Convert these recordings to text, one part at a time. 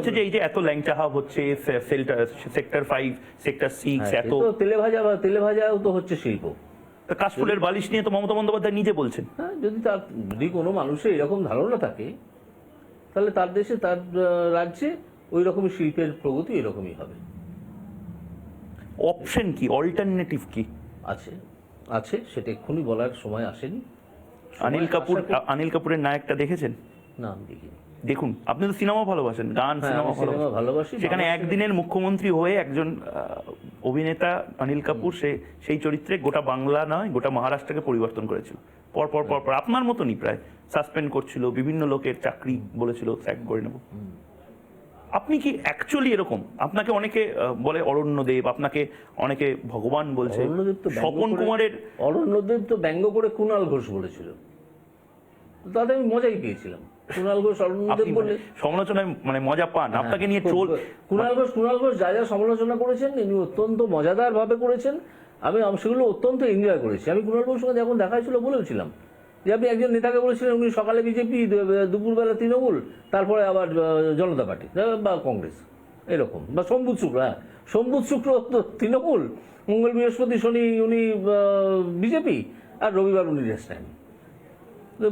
হচ্ছে যে এই যে এত ল্যাংচা হাব হচ্ছে, সেক্টর 5, সেক্টর 6, এত তেলে ভাজাও তো হচ্ছে শিল্প। কাশফুলের বালিশ নিয়ে তো মমতা বন্দ্যোপাধ্যায় নিজে বলছেন। হ্যাঁ, যদি কোনো মানুষের এরকম ধারণা থাকে তাহলে তার দেশে, তার রাজ্যে ওই রকমই শিল্পের প্রগতি এরকমই হবে। অপশন কি, অল্টারনেটিভ কি আছে সেটা এক্ষুনি বলার সময় আসেনি। অনিল কাপুরের নায়কটা দেখেছেন? না, আমি দেখিনি। দেখুন, আপনি তো সিনেমা ভালোবাসেন, গান সিনেমা ভালোবাসি। সেখানে একদিনের মুখ্যমন্ত্রী হয়ে একজন অভিনেতা অনিল কাপুর সেই চরিত্রে গোটা বাংলা নয় গোটা মহারাষ্ট্রকে পরিবর্তন করেছিল। পর পর পর পর আপনার মতনই প্রায় সাসপেন্ড করছিল, বিভিন্ন লোকের চাকরি বলেছিল স্যাক করে নেব। আপনি কি অ্যাকচুয়ালি এরকম? আপনাকে অনেকে বলে অরণ্যদেব, আপনাকে অনেকে ভগবান বলছে। অরণ্যদেব তো ব্যঙ্গ করে কুণাল ঘোষ বলেছিল, তাতে আমি মজাই পেয়েছিলাম। কুণাল ঘোষ অরণ্যদেব বলে সমালোচনায় মানে মজা পান? আপনাকে নিয়ে ট্রোল কুণাল ঘোষ যা যা সমালোচনা করেছেন তিনি অত্যন্ত মজাদার ভাবে করেছেন। আমি সেগুলো অত্যন্ত এনজয় করেছি। আমি কুণাল ঘোষের সঙ্গে যখন দেখা হয়েছিল বলেছিলাম যে আপনি একজন নেতাকে বলেছিলেন উনি সকালে বিজেপি, দুপুরবেলা তৃণমূল, তারপরে আবার জনতা পার্টি বা কংগ্রেস এরকম, বা সম্বুধ শুক্র। সম্বুধ শুক্র তৃণমূল, মঙ্গল বৃহস্পতি শনি উনি বিজেপি, আর রবিবার উনি রেস্ট নেন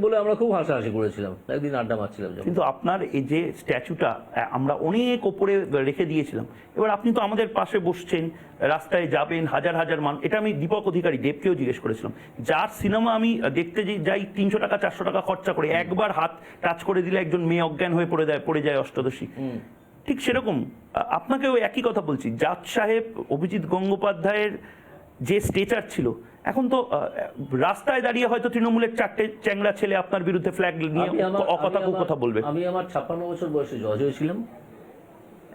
বলে আমরা খুব হাসাহাসি করেছিলাম, একদিন আড্ডা মারছিলাম। কিন্তু আপনার এই যে স্ট্যাচুটা আমরা অনেক ওপরে রেখে দিয়েছিলাম, এবার আপনি তো আমাদের পাশে বসছেন, রাস্তায় যাবেন, হাজার হাজার এটা আমি দীপক অধিকারী দেবকেও জিজ্ঞেস করেছিলাম, যার সিনেমা আমি দেখতে যাই 300 টাকা 400 টাকা খরচা করে, একবার হাত টাচ করে দিলে একজন মেয়ে অজ্ঞান হয়ে পড়ে যায় অষ্টদশী। ঠিক সেরকম আপনাকেও একই কথা বলছি। জাজ সাহেব অভিজিৎ গঙ্গোপাধ্যায়ের যে স্টেচার ছিল, এখন তো রাস্তায় দাঁড়িয়ে হয়তো তৃণমূলের 4টে চ্যাংড়া ছেলে আপনার বিরুদ্ধে ফ্ল্যাগ নিয়ে কথা বলবে। আমি আমার 56 বছর বয়সে জজ হয়েছিলাম।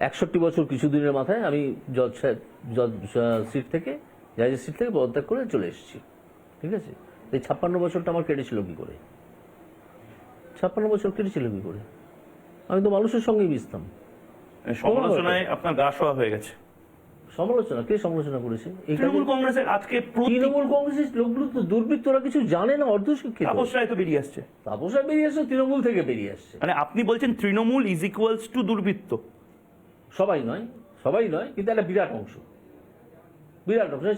61 বছর কিছুদিনের মাথায় আমি জজ সিট থেকে, জাজের সিট থেকে পদত্যাগ করে চলে এসেছি। ঠিক আছে, এই 56 বছরটা আমার কেটেছিল কি করে? 56 বছর কেটেছিল কি করে? আমি তো মানুষের সঙ্গেই মিশতাম। সমালোচনায় আপনার গা শোয়া হয়ে গেছে। সমালোচনা কে সমালোচনা করেছে? তৃণমূল কংগ্রেসের আজকে তৃণমূল কংগ্রেসের লোকগুলো তো দুর্বৃত্তরা, কিছু জানে না, অর্ধশিক্ষিত। তাপস রায় তো বেরিয়ে আসছে। তাপস রায় বেরিয়ে আসছে, তৃণমূল থেকে বেরিয়ে আসছে। মানে আপনি বলছেন তৃণমূল ইজ ইকুয়ালস টু দুর্বৃত্ত? সবাই নয়, কিন্তু একটা বিরাট অংশ।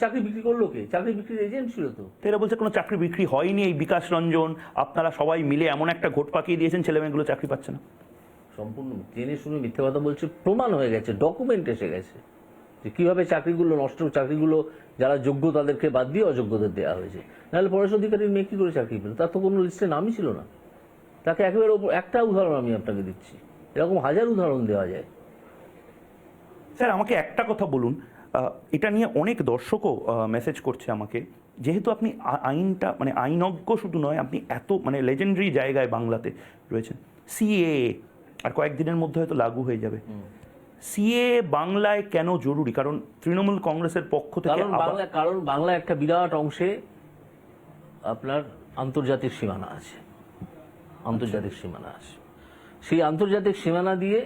চাকরি বিক্রি করলো কে? চাকরি বিক্রির এজেন্ট ছিল তো। এরা বলছে কোনো চাকরি বিক্রি হয়নি, এই বিকাশ রঞ্জন আপনারা সবাই মিলে এমন একটা ঘোট পাকিয়ে দিয়েছেন, ছেলেমেয়েগুলো চাকরি পাচ্ছে না। সম্পূর্ণ জেনে শুনে মিথ্যে কথা বলছে, প্রমাণ হয়ে গেছে, ডকুমেন্ট এসে গেছে যে কিভাবে চাকরিগুলো নষ্ট, চাকরিগুলো যারা যোগ্য তাদেরকে বাদ দিয়ে অযোগ্যদের দেওয়া হয়েছে। নাহলে পরেশ অধিকারীর মেয়ে কি করে চাকরি পেল? তার তো কোনো লিস্টে নামই ছিল না। তাকে একেবারে একটা উদাহরণ আমি আপনাকে দিচ্ছি, এরকম হাজার উদাহরণ দেওয়া যায়। স্যার আমাকে একটা কথা বলুন, এটা নিয়ে অনেক দর্শকও মেসেজ করছে আমাকে, যেহেতু আপনি আইনটা মানে আইনজ্ঞ শুধু নয়, আপনি এত মানে লেজেন্ডারি জায়গায় বাংলাতে রয়েছেন। সিএএ আর কয়েকদিনের মধ্যে হয়তো লাগু হয়ে যাবে। সিএএ বাংলায় কেন জরুরি? কারণ তৃণমূল কংগ্রেসের পক্ষ থেকে কারণ বাংলা একটা বিরাট অংশে আপনার আন্তর্জাতিক সীমানা আছে। সেই আন্তর্জাতিক সীমানা দিয়ে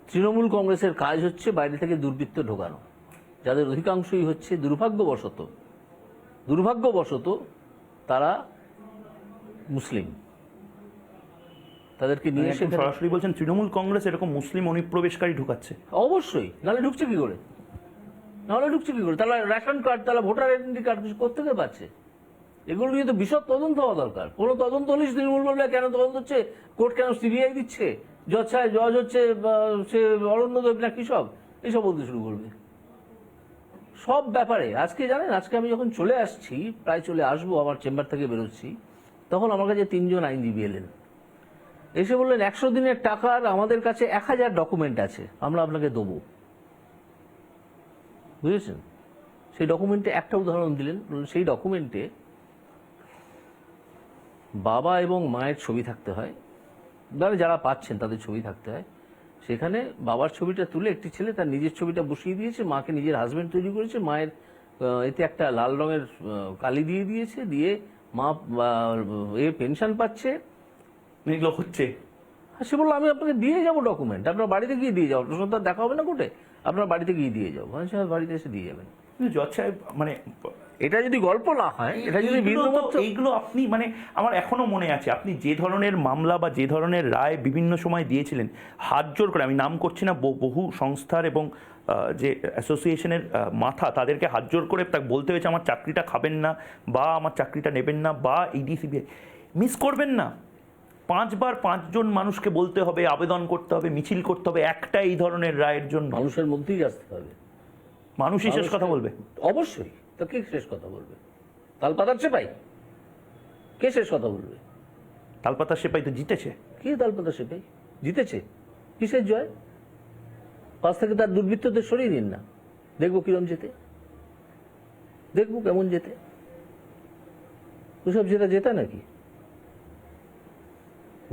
তৃণমূল কংগ্রেসের কাজ হচ্ছে বাইরে থেকে দুর্বৃত্ত ঢোকানো, যাদের অধিকাংশই হচ্ছে দুর্ভাগ্যবশত তারা মুসলিম। তাদেরকে নিয়ে সরাসরি বলছেন তৃণমূল কংগ্রেস এরকম মুসলিম অনুপ্রবেশকারী ঢুকাচ্ছে? অবশ্যই, নাহলে ঢুকছে কি করে? তারা রেশন কার্ড, তারা ভোটার আইডেন্টি কার্ড কিছু করতে পারছে? এগুলো নিয়ে তো বিশদ তদন্ত হওয়া দরকার। কোনো তদন্ত হলে তৃণমূল বলবে কেন তদন্ত হচ্ছে, কোর্ট কেন সিবিআই দিচ্ছে, জজ হচ্ছে সে অরণ্যদেব না কি সব এইসব বলতে শুরু করবে সব ব্যাপারে। আজকে জানেন, আজকে আমি যখন চলে আসছি, প্রায় চলে আসবো, আমার চেম্বার থেকে বেরোচ্ছি, তখন আমার কাছে 3 জন আইনজীবী এলেন, এসে বললেন 100 দিনের টাকার আমাদের কাছে 1000 ডকুমেন্ট আছে, আমরা আপনাকে দেবো। বুঝেছেন? সেই ডকুমেন্টে একটা উদাহরণ দিলেন, সেই ডকুমেন্টে বাবা এবং মায়ের ছবি থাকতে হয়, যারা পাচ্ছেন তাদের ছবি থাকতে হয়। সেখানে বাবার ছবিটা তুলে একটি ছেলে তার নিজের ছবিটা বসিয়ে দিয়েছে, মাকে নিজের হাজবেন্ড তৈরি করেছে, মায়ের এতে একটা লাল রঙের কালি দিয়ে দিয়েছে, দিয়ে মা পেনশন পাচ্ছে, হচ্ছে। সে বললো আমি আপনাকে দিয়ে যাবো ডকুমেন্ট, আপনার বাড়িতে গিয়ে দিয়ে যাবো, আপনার সন্তান দেখা হবে না কোর্টে, আপনার বাড়িতে গিয়ে দিয়ে যাবো। বাড়িতে এসে দিয়ে যাবেন। কিন্তু জজ সাহেব মানে এটা যদি গল্প না হয়, এটা যদি বিন্দুমাত্র এইগুলো আপনি মানে আমার এখনো মনে আছে আপনি যে ধরনের মামলা বা যে ধরনের রায় বিভিন্ন সময় দিয়েছিলেন, হাত জোর করে আমি নাম করছি না, বহু সংস্থার এবং যে অ্যাসোসিয়েশনের মাথা তাদেরকে হাত জোর করে তাকে বলতে হয়েছে আমার চাকরিটা খাবেন না বা আমার চাকরিটা নেবেন না বা ইডিসিবিআই মিস করবেন না। 5 বার 5 জন মানুষকে বলতে হবে, আবেদন করতে হবে, মিছিল করতে হবে একটা এই ধরনের রায়ের জন্য। মানুষের মধ্যেই আসতে হবে। মানুষই শেষ কথা বলবে। অবশ্যই। তো কে শেষ কথা বলবে? তালপাতার সেপাই কে শেষ কথা বলবে? তালপাতার সেপাই তো জিতেছে। কে তালপাতার সেপাই জিতেছে? কিসের জয়? পাশ থেকে তার দুর্বৃত্তদের সরিয়ে দিন না, দেখবো কিরম যেতে, দেখবো কেমন যেতে। ওসব জেতা নাকি?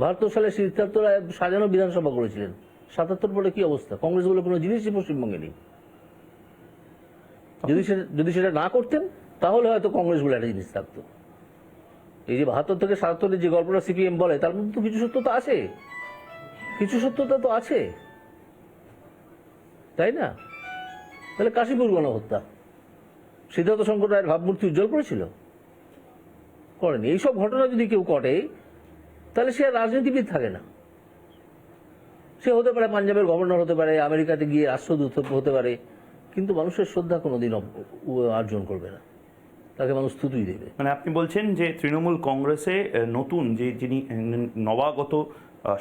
72 সালে 77 সাজানো বিধানসভা করেছিলেন, 77 পরে কি অবস্থা? কংগ্রেস বলে কোনো জিনিসই পশ্চিমবঙ্গে নেই। যদি সেটা না করতেন তাহলে হয়তো কংগ্রেস বলে একটা জিনিস থাকতো। এই যে 72 থেকে 77 যে গল্পটা সিপিএম বলে, তার মধ্যে তো কিছু সত্যতা আছে, কিছু সত্যতা তো আছে, তাই না? তাহলে কাশীপুর গণহত্যা সিদ্ধার্থ শঙ্কর রায়ের ভাবমূর্তি উজ্জ্বল করেছিল? করেনি। এইসব ঘটনা যদি কেউ ঘটে তাহলে সে আর রাজনীতিবিদ থাকে না। সে হতে পারে পাঞ্জাবের গভর্নর, হতে পারে আমেরিকাতে গিয়ে রাষ্ট্রদূত হতে পারে, কিন্তু মানুষের শ্রদ্ধা কোনোদিন অর্জন করবে না, তাকে মানুষ স্তুতি দেবে। মানে আপনি বলছেন যে তৃণমূল কংগ্রেসে নতুন যিনি নবাগত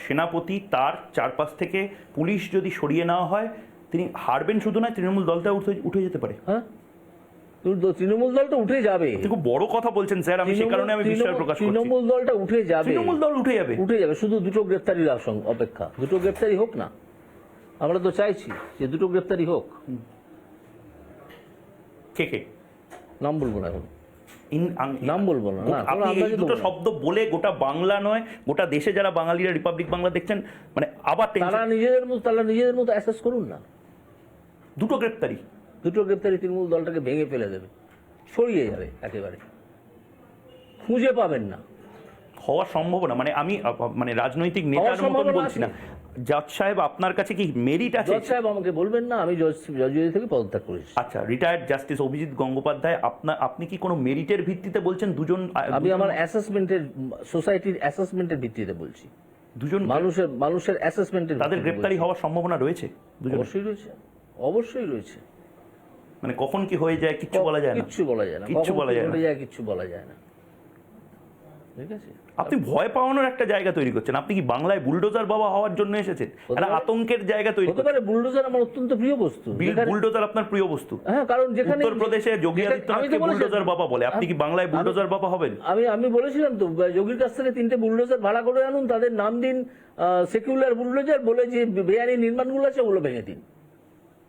সেনাপতি, তার চারপাশ থেকে পুলিশ যদি সরিয়ে নেওয়া হয় তিনি হারবেন শুধু নয়, তৃণমূল দলটা উঠে যেতে পারে। হ্যাঁ, তৃণমূল দলটা উঠে যাবে। খুব বড় কথা বলছেন স্যার, আমি সেই কারণে আমি বিশ্বাস প্রকাশ করছি। তৃণমূল দলটা উঠে যাবে, তৃণমূল দল উঠে যাবে, শুধু দুটো গ্রেফতারির অপেক্ষা। দুটো গ্রেফতারি হোক না, আমরা তো চাইছি যে দুটো গ্রেফতারি হোক। কে নাম বলবো না এখন, নাম বলবো না। আপনি এই দুটো শব্দ বলে গোটা বাংলা নয়, গোটা দেশে যারা বাঙালিরা রিপাবলিক বাংলা দেখছেন মানে আবার তারা নিজেদের মতো অ্যাসেস করুন না। দুটো গ্রেফতারি তৃণমূল দলটাকে ভেঙে ফেলে দেবে, সরিয়ে যাবে একেবারে, খুঁজে পাবেন না। হওয়ার সম্ভাবনা মানে আমি মানে রাজনৈতিক নেতার মতন বলছি না। জজ সাহেব আপনার কাছে কি মেরিট আছে? জজ সাহেব আমাকে বলবেন না, আমি জজ থেকে পদত্যাগ করেছি। আচ্ছা, রিটায়ার্ড জাস্টিস অভিজিৎ গঙ্গোপাধ্যায়, আপনি কি কোনো মেরিটের ভিত্তিতে বলছেন? আমি আমার অ্যাসেসমেন্টের, সোসাইটির অ্যাসেসমেন্টের ভিত্তিতে বলছি। দুজন মানুষের অ্যাসেসমেন্টের, তাদের গ্রেফতারি হওয়ার সম্ভাবনা রয়েছে? অবশ্যই রয়েছে, অবশ্যই রয়েছে। মানে কখন কি হয়ে যায় কিচ্ছু বলা যায় না, কিচ্ছু বলা যায় না, কিচ্ছু বলা যায় না, কিচ্ছু বলা যায় না। ঠিক আছে, আপনি ভয় পাওয়ানোর একটা জায়গা তৈরি করছেন। আপনি কি বাংলায় বুলডোজার বাবা হওয়ার জন্য এসেছেন? একটা আতঙ্কের জায়গা তৈরি হতে পারে। বুলডোজার আমার অত্যন্ত প্রিয় বস্তু। বুলডোজার আপনার প্রিয় বস্তু? হ্যাঁ, কারণ যেখানে উত্তরপ্রদেশে যোগী আদিত্যনাথকে বুলডোজার বাবা বলে, আপনি কি বাংলায় বুলডোজার বাবা হবেন? আমি বলেছিলাম তো, যোগীর কাছ থেকে 3টে বুলডোজার ভাড়া করে আনুন, তাদের নাম দিন সেকুলার বুলডোজার, বলে যে বেআইনি নির্মাণগুলো আছে ওগুলো ভেঙে দিন,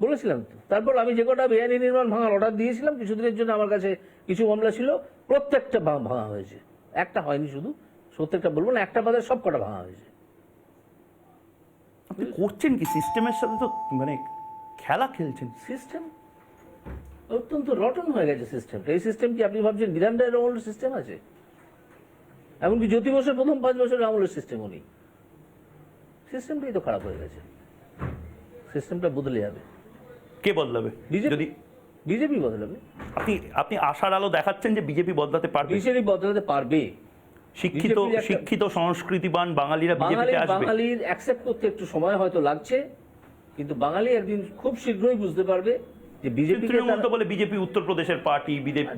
বলেছিলাম তো। তারপর আমি যে কটা বেআইনি নির্মাণ ভাঙার অর্ডার দিয়েছিলাম কিছুদিনের জন্য, আমার কাছে কিছু মামলা ছিল, প্রত্যেকটা ভাঙা হয়েছে, একটা হয়নি। শুধু প্রত্যেকটা বলবো না, একটা বাদে সব কটা ভাঙা হয়েছে। আপনি করছেন কি সিস্টেমের সাথে? তো মানে খেলা খেলছেন। সিস্টেম অত্যন্ত রটন হয়ে গেছে সিস্টেমটা। এই সিস্টেম কি আপনি ভাবছেন বিধান রায়ের আমলের সিস্টেম আছে? এমনকি জ্যোতি বসুর প্রথম 5 বছরের আমলের সিস্টেমও নেই। সিস্টেমটাই তো খারাপ হয়ে গেছে, সিস্টেমটা বদলে যাবে। কে বদলাবে? যদি বিজেপি বদলাবে। আপনি আশার আলো দেখাচ্ছেন যে বিজেপি বদলাতে পারবে? বিজেপি বদলাতে পারবে। শিক্ষিত সংস্কৃতিবান বাঙালিরা বিজেপিতে আসবে। বাঙালির অ্যাকসেপ্ট করতে একটু সময় হয়তো লাগছে, কিন্তু বাঙালি একদিন খুব শীঘ্রই বুঝতে পারবে যে বিজেপি। তৃণমূল তো বলে বিজেপি উত্তরপ্রদেশের পার্টি,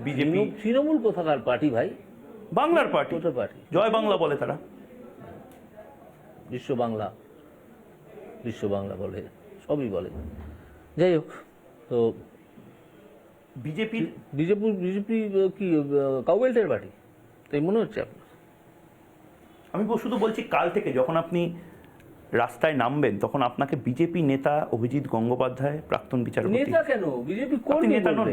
বিজেপি তৃণমূল কোথাকার পার্টি ভাই? বাংলার পার্টি, জয় বাংলা বলে তারা, বিশ্ব বাংলা বলে, সবই বলে। যাই হোক, তো বিজেপি কি কাউবেল্টের পার্টি তাই মনে হচ্ছে আপনার? আমি শুধু বলছি কাল থেকে যখন আপনি রাস্তায় নামবেন তখন আপনাকে বিজেপি নেতা অভিজিৎ গঙ্গোপাধ্যায়, প্রাক্তন বিচারপতি। নেতা কেন? বিজেপি কোন নেতা নন?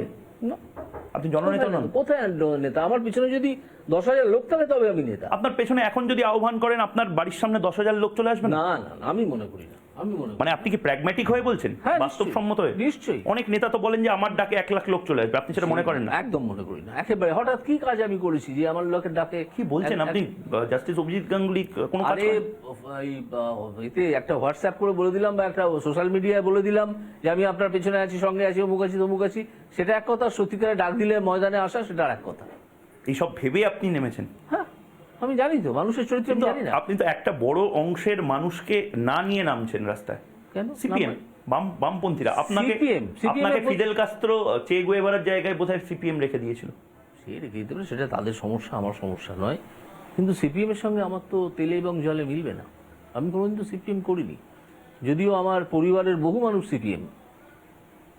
আপনি জননেতা নন? কোথায় নেতা? আমার পিছনে যদি 10,000 লোক থাকে তবে আমি নেতা। আপনার পেছনে এখন যদি আহ্বান করেন আপনার বাড়ির সামনে 10,000 লোক চলে আসবে? না, আমি মনে করি না। আমি মনে করি। মানে আপনি কি প্র্যাগম্যাটিক হয়ে বলছেন, হ্যাঁ, বাস্তবসম্মত হয়ে? নিশ্চয়ই। অনেক নেতা তো বলেন যে আমার ডাকে 1 লাখ লোক চলে আসবে, আপনি সেটা মনে করেন না? একদম মনে করি না, একেবারে। হঠাৎ কি কাজ আমি করেছি যে আমার লোকের ডাকে? কি বলছেন আপনি? জাস্টিস অভিজিৎ গাঙ্গুলি কোনো কাজ আরে করেন? এতে একটা হোয়াটসঅ্যাপ করে বলে দিলাম বা একটা সোশ্যাল মিডিয়ায় বলে দিলাম যে আমি আপনার পেছনে আছি, সঙ্গে আছি, অমুক আছি, তমুক আছি, সেটা এক কথা। সত্যিকারে ডাক দিলে ময়দানে আসা, সেটা আর এক কথা। এইসব ভেবে আপনি নেমেছেন? হ্যাঁ, আমি জানি তো মানুষের চরিত্র, আমি কিন্তু জানি না আপনি তো একটা বড় অংশের মানুষকে না নিয়ে নামছেন রাস্তায়। কেন। সিপিএম, বামপন্থীরা আপনাকে CPM আপনাকে ফিদেল কাস্ত্রো, চে গুয়েভারার জায়গায় বোধহয় সিপিএম রেখে দিয়েছিল। সে রেখে দিতে পারে, সেটা তাদের সমস্যা, আমার সমস্যা নয়। কিন্তু সিপিএম এর সঙ্গে আমার তো তেলে এবং জলে মিলবে না। আমি কোনোদিন তো সিপিএম করিনি, যদিও আমার পরিবারের বহু মানুষ সিপিএম,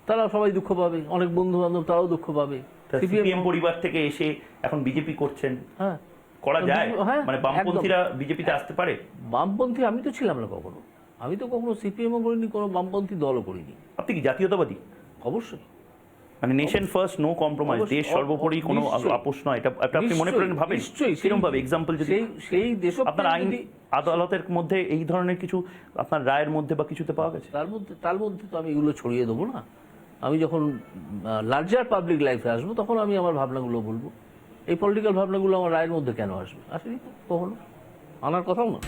তারা সবাই দুঃখ পাবে, অনেক বন্ধু বান্ধব তারাও দুঃখ পাবে। সিপিএম পরিবার থেকে এসে এখন বিজেপি করছেন, হ্যাঁ, করা যায়? হ্যাঁ, মানে বামপন্থীরা বিজেপিতে আসতে পারে? বামপন্থী আমি তো ছিলাম না কখনো, আমি তো কখনো সিপিএমও করিনি, কোনো বামপন্থী দলও করিনি। আপনি কি জাতীয়তাবাদী? অবশ্যই। মানে নেশন ফার্স্ট, নো কম্প্রোমাইজ, দেশ সর্বোপরি, কোনো নিশ্চয়ই। আপোষ নয়, এটা আপনি মনে করেন, ভাবেন? নিশ্চয়ই। সেরকম ভাবে এক্সাম্পল যদি সেই দেশপ্রেম আপনার আইন যদি- আদালতের মধ্যে এই ধরনের কিছু আপনার রায়ের মধ্যে বা কিছুতে পাওয়া গেছে? তার মধ্যে তো আমি এগুলো ছড়িয়ে দেবো না। আমি যখন লার্জার পাবলিক লাইফে আসবো, তখন আমি আমার ভাবনাগুলো বলবো। এই পলিটিক্যাল ভাবনাগুলো আমার রায়ের মধ্যে কেন আসবে? আসেনি তো কখনো, আনার কথাও না।